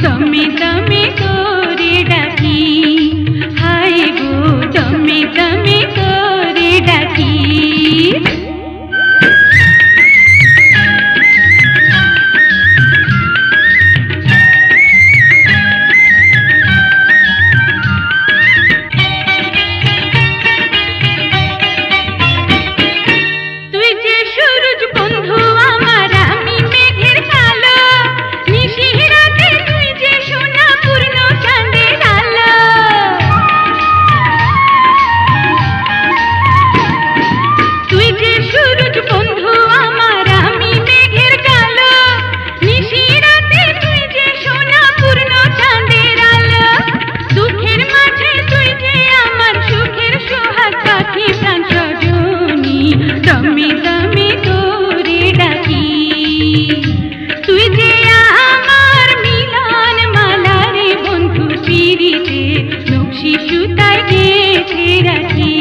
দমে দমে তোরে ডাকি, হায় গো দমে দমে তোরে ডাকি। দমে দমে তোরে ডাকি, তুই যে আমার মিলন মালা রে বন্ধু, পিরিতে নকশি সুতায় গেঁথে রাখি।